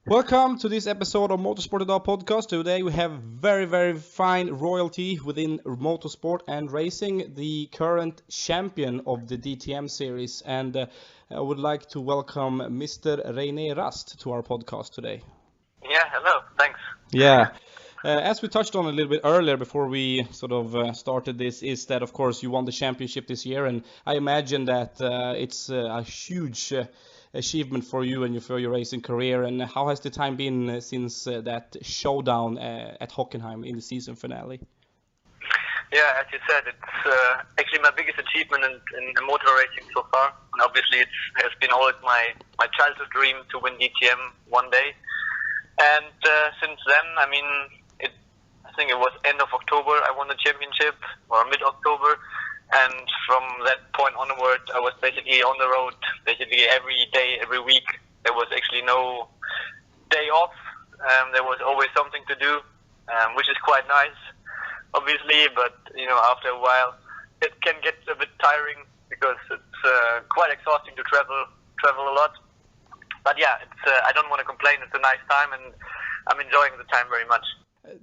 Welcome to this episode of Motorsport Idag podcast. Today we have very fine royalty within motorsport and racing, the current champion of the DTM series, and I would like to welcome Mr. Rene Rast to our podcast today. Yeah, hello, thanks. Yeah. As we touched on a little bit earlier before we sort of started this, is that of course you won the championship this year, and I imagine that it's a huge achievement for you and for your racing career. And how has the time been since that showdown at Hockenheim in the season finale? Yeah, as you said, it's actually my biggest achievement in motor racing so far. And obviously it has been always my childhood dream to win DTM one day. And since then, I think it was end of October I won the championship, or mid-October. And from that point onward, I was basically on the road, basically every day, every week. There was actually no day off. There was always something to do, which is quite nice, obviously. But after a while, it can get a bit tiring because it's quite exhausting to travel a lot. But yeah, I don't want to complain. It's a nice time, and I'm enjoying the time very much.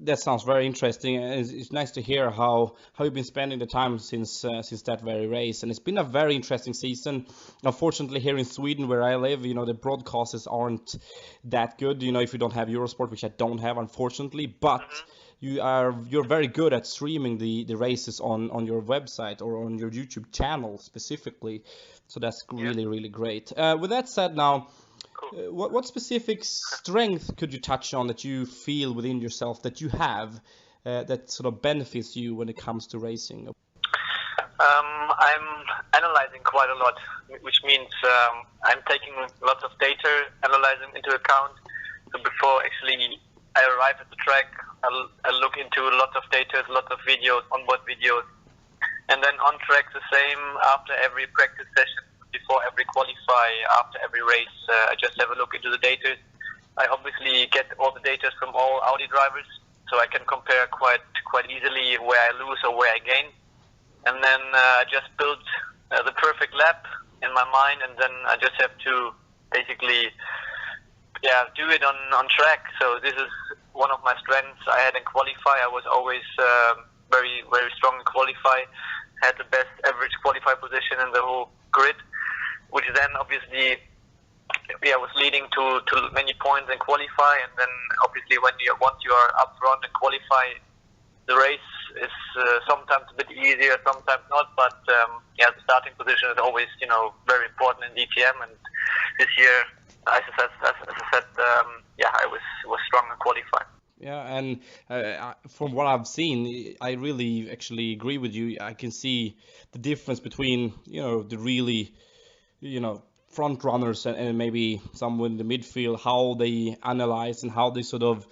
That sounds very interesting. It's nice to hear how you've been spending the time since that very race, and it's been a very interesting season. Unfortunately, here in Sweden, where I live, the broadcasters aren't that good. If you don't have Eurosport, which I don't have, unfortunately, but you're very good at streaming the races on your website or on your YouTube channel specifically. So that's really great. With that said, now. What specific strength could you touch on that you feel within yourself that you have that sort of benefits you when it comes to racing? I'm analyzing quite a lot, which means I'm taking lots of data, analyzing into account. So before actually I arrive at the track, I'll look into lots of data, lots of videos, onboard videos, and then on track the same after every practice session. Before every qualify, after every race, I just have a look into the data. I obviously get all the data from all Audi drivers, so I can compare quite easily where I lose or where I gain. And then I just build the perfect lap in my mind, and then I just have to basically, do it on track. So this is one of my strengths. I had in qualify. I was always very strong in qualify. Had the best average qualify position in the whole grid, which then obviously was leading to many points in qualify, and then obviously once you are up front and qualify, the race is sometimes a bit easier, sometimes not, but the starting position is always very important in DTM, and this year, as I said, I was strong in qualify. Yeah, and from what I've seen, I really actually agree with you. I can see the difference between the really front runners and maybe someone in the midfield, how they analyze and how they sort of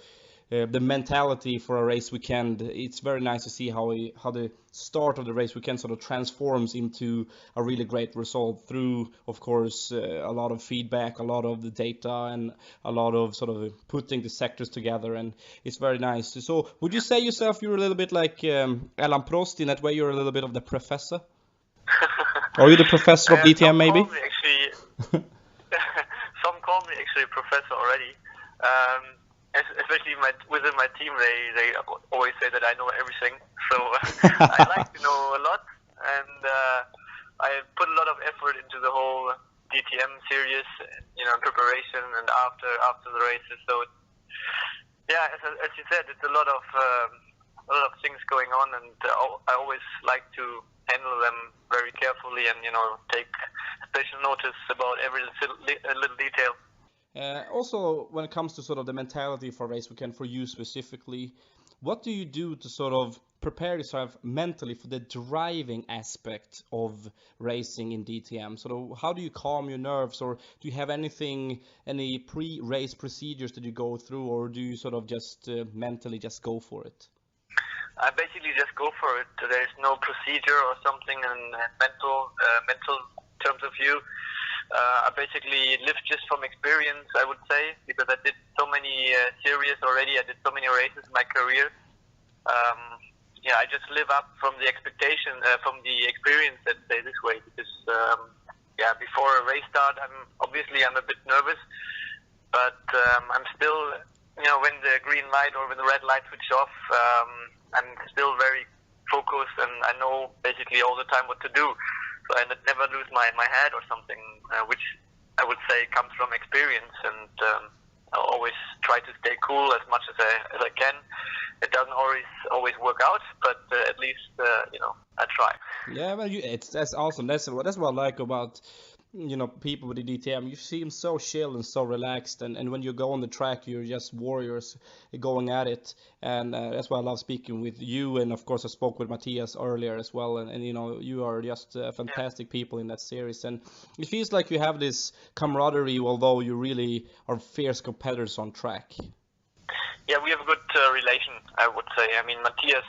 the mentality for a race weekend. It's very nice to see how the start of the race weekend sort of transforms into a really great result through, of course, a lot of feedback, a lot of the data, and a lot of sort of putting the sectors together, and it's very nice. So would you say yourself you're a little bit like Alain Prost in that way? You're a little bit of the professor? Are you the professor of DTM maybe? Some call me actually professor already. Especially within my team, they always say that I know everything. So I like to know a lot, and I put a lot of effort into the whole DTM series, preparation and after the races. So as you said, it's a lot of things going on, and I always like to handle them very carefully and take special notice about every little detail. Also, when it comes to sort of the mentality for a race weekend for you specifically, what do you do to sort of prepare yourself mentally for the driving aspect of racing in DTM? Sort of, how do you calm your nerves, or do you have any pre-race procedures that you go through, or do you sort of just mentally just go for it? I basically just go for it. There is no procedure or something in mental terms of view. I basically live just from experience, I would say, because I did so many series already. I did so many races in my career. I just live up from the expectation, from the experience, let's say this way. Because before a race start, I'm a bit nervous. But I'm still, when the green light or when the red light switch off, I'm still very focused, and I know basically all the time what to do. So I never lose my head or something, which I would say comes from experience, and I always try to stay cool as much as I can. It doesn't always work out, but at least I try. Yeah, well, that's awesome. That's what I like about people with the DTM. You seem so chill and so relaxed, and when you go on the track, you're just warriors going at it. And that's why I love speaking with you. And of course, I spoke with Matthias earlier as well. And you are just fantastic people in that series. And it feels like you have this camaraderie, although you really are fierce competitors on track. Yeah, we have a good relation, I would say. I mean, Matthias,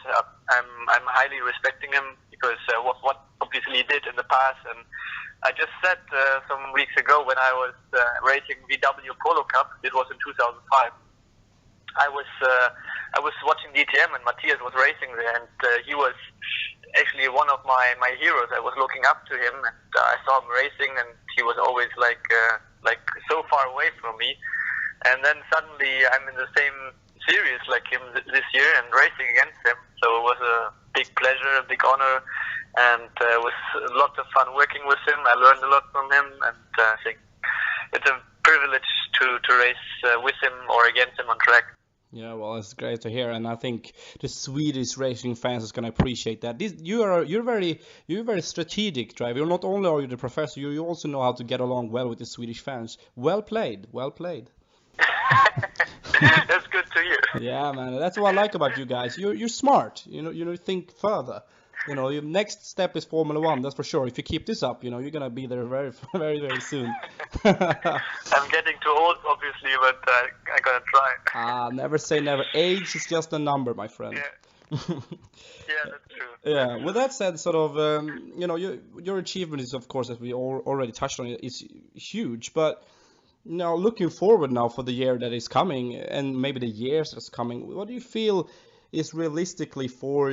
I'm highly respecting him because what obviously he did in the past. And I just said some weeks ago when I was racing VW Polo Cup, this was in 2005. I was watching DTM and Matthias was racing there, and he was actually one of my heroes. I was looking up to him, and I saw him racing, and he was always like so far away from me. And then suddenly I'm in the same series like him this year and racing against him. So it was a big pleasure, a big honor, and it was lots of fun working with him. I learned a lot from him, and I think it's a privilege to race with him or against him on track. Yeah, well, it's great to hear, and I think the Swedish racing fans is gonna appreciate that. You're very strategic, driver. Not only are you the professor, you also know how to get along well with the Swedish fans. Well played, well played. That's good to hear. Yeah, man, that's what I like about you guys. You're smart. You think further. Your next step is Formula One, that's for sure. If you keep this up, you're gonna be there very, very, very soon. I'm getting too old, obviously, but I gotta try. Never say never. Age is just a number, my friend. Yeah, yeah, that's true. Yeah. With that said, sort of, your achievement is, of course, as we already touched on, is huge. But now, looking forward now for the year that is coming, and maybe the years that's coming, what do you feel is realistically for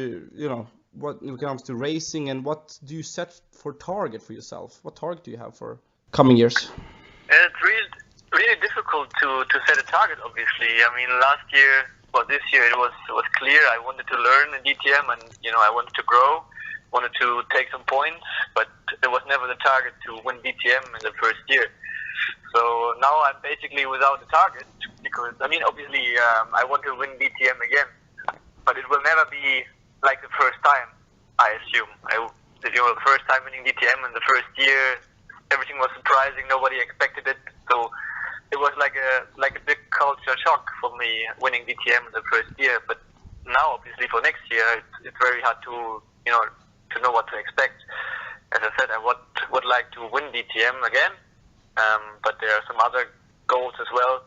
what when it comes to racing, and what do you set for target for yourself? What target do you have for coming years? It's really difficult to set a target, obviously. I mean, this year it was clear I wanted to learn in DTM, and I wanted to grow, wanted to take some points, but there was never the target to win DTM in the first year. So now I'm basically without a target, because I mean, obviously I want to win DTM again, but it will never be like the first time, I assume. The first time winning DTM in the first year, everything was surprising. Nobody expected it, so it was like a big culture shock for me winning DTM in the first year. But now, obviously, for next year, it's very hard to know what to expect. As I said, I would like to win DTM again, but there are some other goals as well.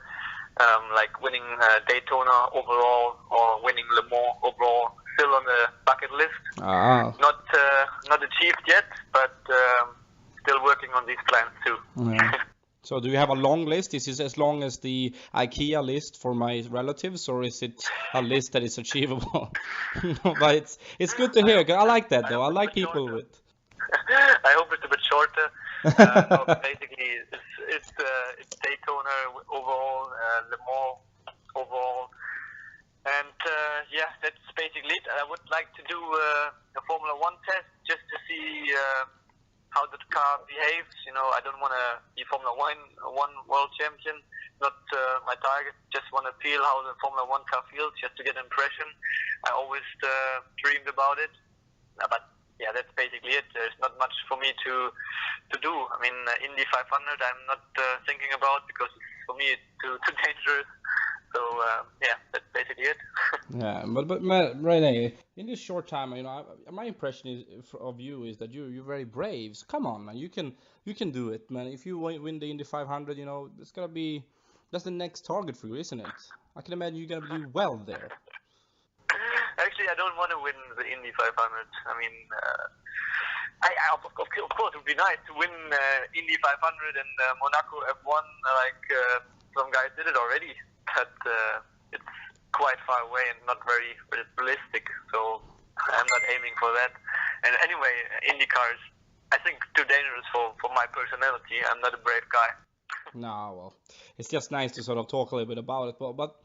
Like winning Daytona overall or winning Le Mans overall, still on the bucket list. Not achieved yet, but still working on these plans too. Yeah. So do you have a long list? Is it as long as the IKEA list for my relatives, or is it a list that is achievable? But it's good to hear. I like that though. I like people with. I hope it's a bit shorter. Basically, it's Daytona overall, Le Mans overall, and that's basically it. I would like to do a Formula One test just to see how the car behaves. I don't want to be Formula One world champion. Not my target. Just want to feel how the Formula One car feels, just to get an impression. I always dreamed about it, but. Yeah, that's basically it. There's not much for me to do. I mean, Indy 500 I'm not thinking about, because for me it's too dangerous. So that's basically it. Yeah, but Rene, in this short time, my impression of you is that you're very brave. So come on, man, you can do it, man. If you win the Indy 500, that's the next target for you, isn't it? I can imagine you're gonna do well there. Actually, I don't want to win the Indy 500. I mean, of course, it would be nice to win Indy 500 and Monaco F1, like some guys did it already. But it's quite far away and not very realistic. So I'm not aiming for that. And anyway, Indy cars, I think, too dangerous for my personality. I'm not a brave guy. No, well, it's just nice to sort of talk a little bit about it. But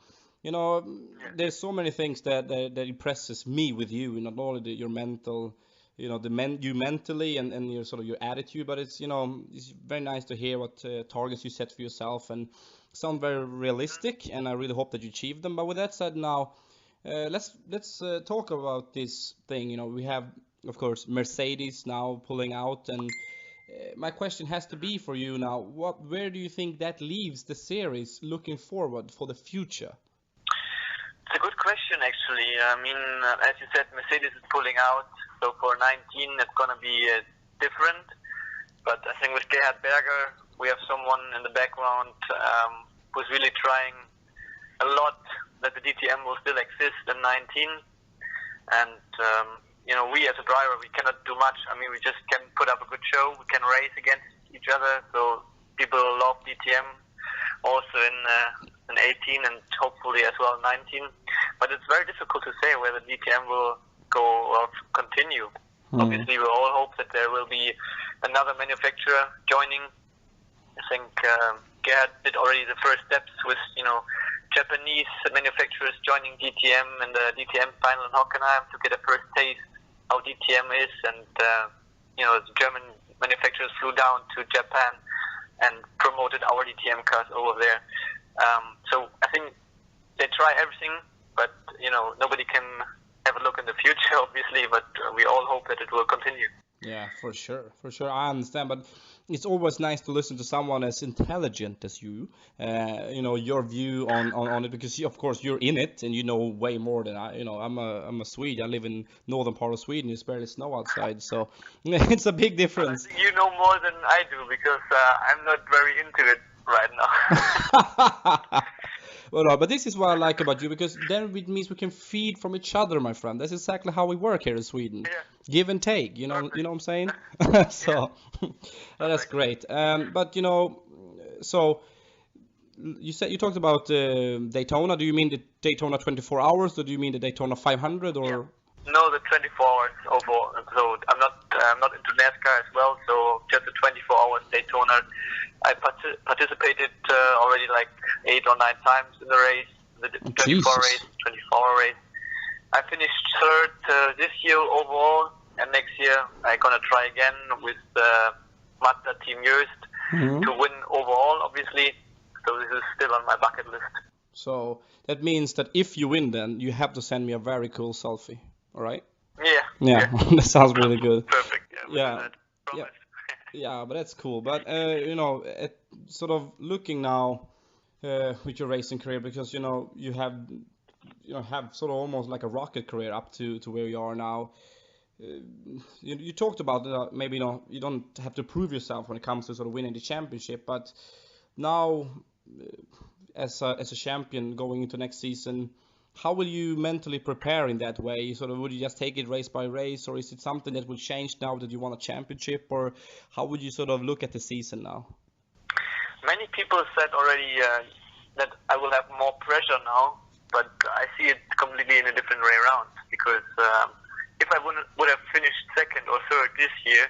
you know, Yeah. there's so many things that impresses me with you. Not only your mental, you know, you mentally and your sort of your attitude, but it's it's very nice to hear what targets you set for yourself and sound very realistic. And I really hope that you achieve them. But with that said, now let's talk about this thing. You know, we have of course Mercedes now pulling out and. My question has to be for you now. Where do you think that leaves the series looking forward for the future? It's a good question, actually. I mean, as you said, Mercedes is pulling out, so for 19 it's going to be different. But I think with Gerhard Berger, we have someone in the background who's really trying a lot that the DTM will still exist in 19. And, we as a driver, we cannot do much. I mean, we just can put up a good show. We can race against each other. So people love DTM also in 18 and hopefully as well 19. But it's very difficult to say whether DTM will go or continue. Obviously, we all hope that there will be another manufacturer joining. I think Gerhard did already the first steps with, Japanese manufacturers joining DTM in the DTM final in Hockenheim to get a first taste how DTM is. And, the German manufacturers flew down to Japan and promoted our DTM cars over there. So I think they try everything, but, nobody can have a look in the future, obviously, but we all hope that it will continue. Yeah, for sure, for sure. I understand, but it's always nice to listen to someone as intelligent as you. Your view on it because of course you're in it and you know way more than I. I'm a Swede. I live in northern part of Sweden. It's barely snow outside, so it's a big difference. You know more than I do because I'm not very into it right now. Well, no, but this is what I like about you because then it means we can feed from each other, my friend. That's exactly how we work here in Sweden. Yeah. Give and take, Perfect. you know what I'm saying? So that's great. But so you talked about Daytona. Do you mean the Daytona 24 hours, or do you mean the Daytona 500, or? Yeah. No, the 24 hours overall. So I'm not into NASCAR as well. So just the 24 hours Daytona. I participated already like 8 or 9 times in the race, the 24 Jesus. race, 24-hour race. I finished third this year overall, and next year I'm gonna try again with Mazda Team Joest to win overall, obviously. So this is still on my bucket list. So that means that if you win, then you have to send me a very cool selfie. All right? Yeah. Yeah, that sounds really good. Perfect. Yeah. That. Promise. Yeah, but that's cool. But sort of looking now with your racing career, because you have sort of almost like a rocket career up to where you are now. You talked about maybe you don't have to prove yourself when it comes to sort of winning the championship, but now as a champion going into next season, how will you mentally prepare in that way? Sort of, would you just take it race by race, or is it something that will change now that you won a championship, or how would you sort of look at the season now? Many people said already that I will have more pressure now, but I see it completely in a different way around. Because if I would have finished second or third this year,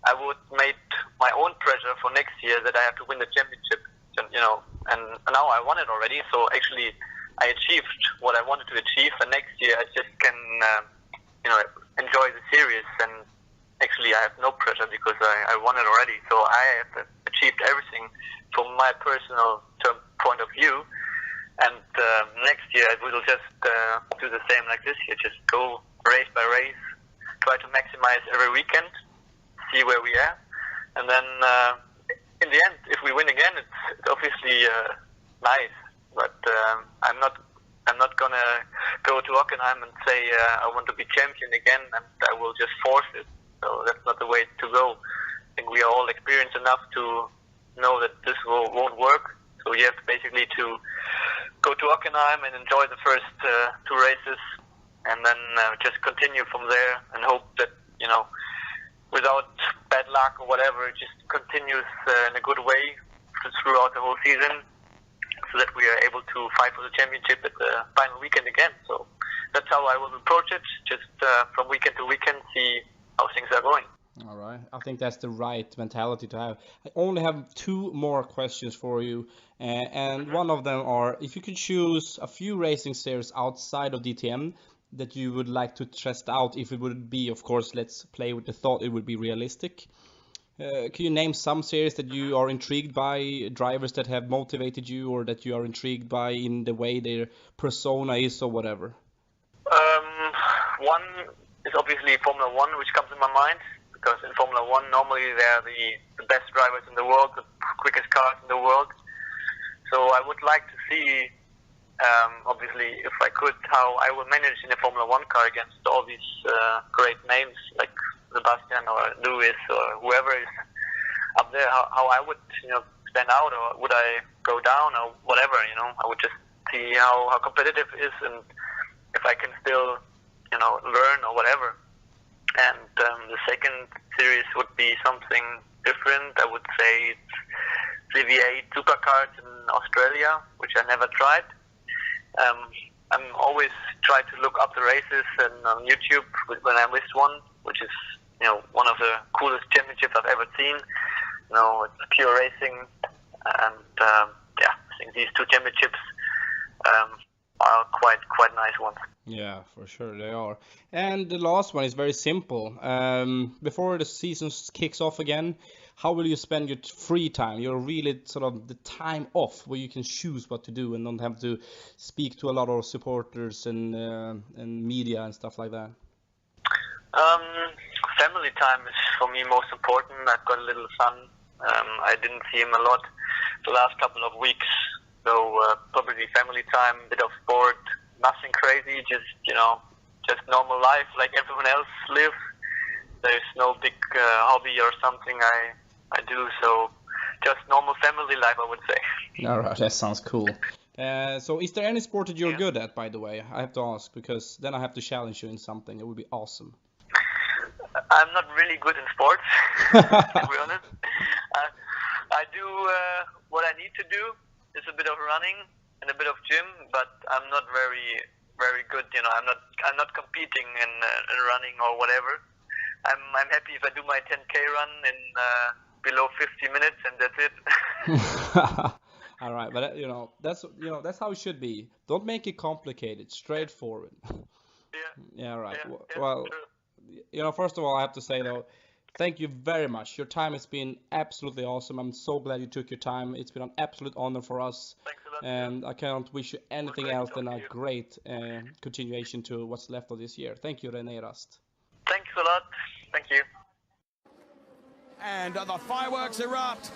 I would make my own pressure for next year that I have to win the championship. And now I won it already, so actually I achieved what I wanted to achieve, and next year I just can, enjoy the series. And actually, I have no pressure because I won it already. So I have achieved everything from my personal point of view. And next year I will just do the same like this year. Just go race by race, try to maximize every weekend, see where we are, and then in the end, if we win again, it's obviously nice. But I'm not gonna go to Hockenheim and say I want to be champion again, and I will just force it. So that's not the way to go. I think we are all experienced enough to know that this won't work. So you have basically to go to Hockenheim and enjoy the first 2 races, and then just continue from there and hope that without bad luck or whatever, it just continues in a good way throughout the whole season, so that we are able to fight for the championship at the final weekend again. So that's how I will approach it, just from weekend to weekend, see how things are going. All right. I think that's the right mentality to have. I only have two more questions for you, and one of them are if you could choose a few racing series outside of DTM that you would like to test out, if it would be, of course, let's play with the thought it would be realistic. Can you name some series that you are intrigued by, drivers that have motivated you, or that you are intrigued by in the way their persona is, or whatever? One is obviously Formula One, which comes in my mind, because in Formula One normally they're the best drivers in the world, the quickest cars in the world. So I would like to see, obviously, if I could, how I will manage in a Formula One car against all these great names like Sebastian or Lewis or whoever is up there. How I would, stand out, or would I go down, or whatever. I would just see how competitive it is, and if I can still, learn or whatever. And the second series would be something different. I would say it's CVA supercars in Australia, which I never tried. I'm always try to look up the races and on YouTube when I missed one, which is one of the coolest championships I've ever seen. It's pure racing, and I think these two championships are quite nice ones. Yeah, for sure they are. And the last one is very simple. Before the season kicks off again, how will you spend your free time? You're really sort of the time off where you can choose what to do and don't have to speak to a lot of supporters and media and stuff like that. Family time is for me most important. I've got a little son. I didn't see him a lot the last couple of weeks, so probably family time, bit of sport, nothing crazy, just normal life like everyone else lives. There's no big hobby or something I do, so just normal family life, I would say. All right, that sounds cool. So is there any sport that you're good at, by the way? I have to ask, because then I have to challenge you in something. It would be awesome. I'm not really good in sports, to be honest. I do what I need to do. It's a bit of running and a bit of gym, but I'm not very good. I'm not competing in running or whatever. I'm happy if I do my 10K run in below 50 minutes, and that's it. All right, but that's how it should be. Don't make it complicated. Straightforward. Yeah, right. Well, first of all, I have to say though, thank you very much. Your time has been absolutely awesome. I'm so glad you took your time. It's been an absolute honor for us. Thanks a lot. And I can't wish you anything else than a great continuation to what's left of this year. Thank you, Rene Rast. Thanks a lot. Thank you. And the fireworks erupt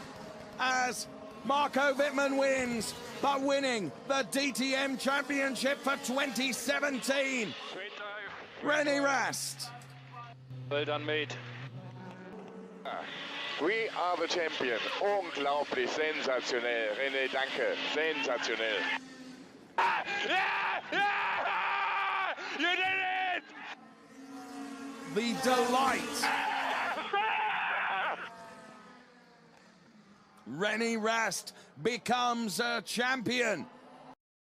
as Marco Wittmann wins, but winning the DTM Championship for 2017. Rene Rast. Well done, mate. We are the champion. Unglaublich, sensationell. René, danke. Sensationell. You did it! The delight. Rene Rast becomes a champion.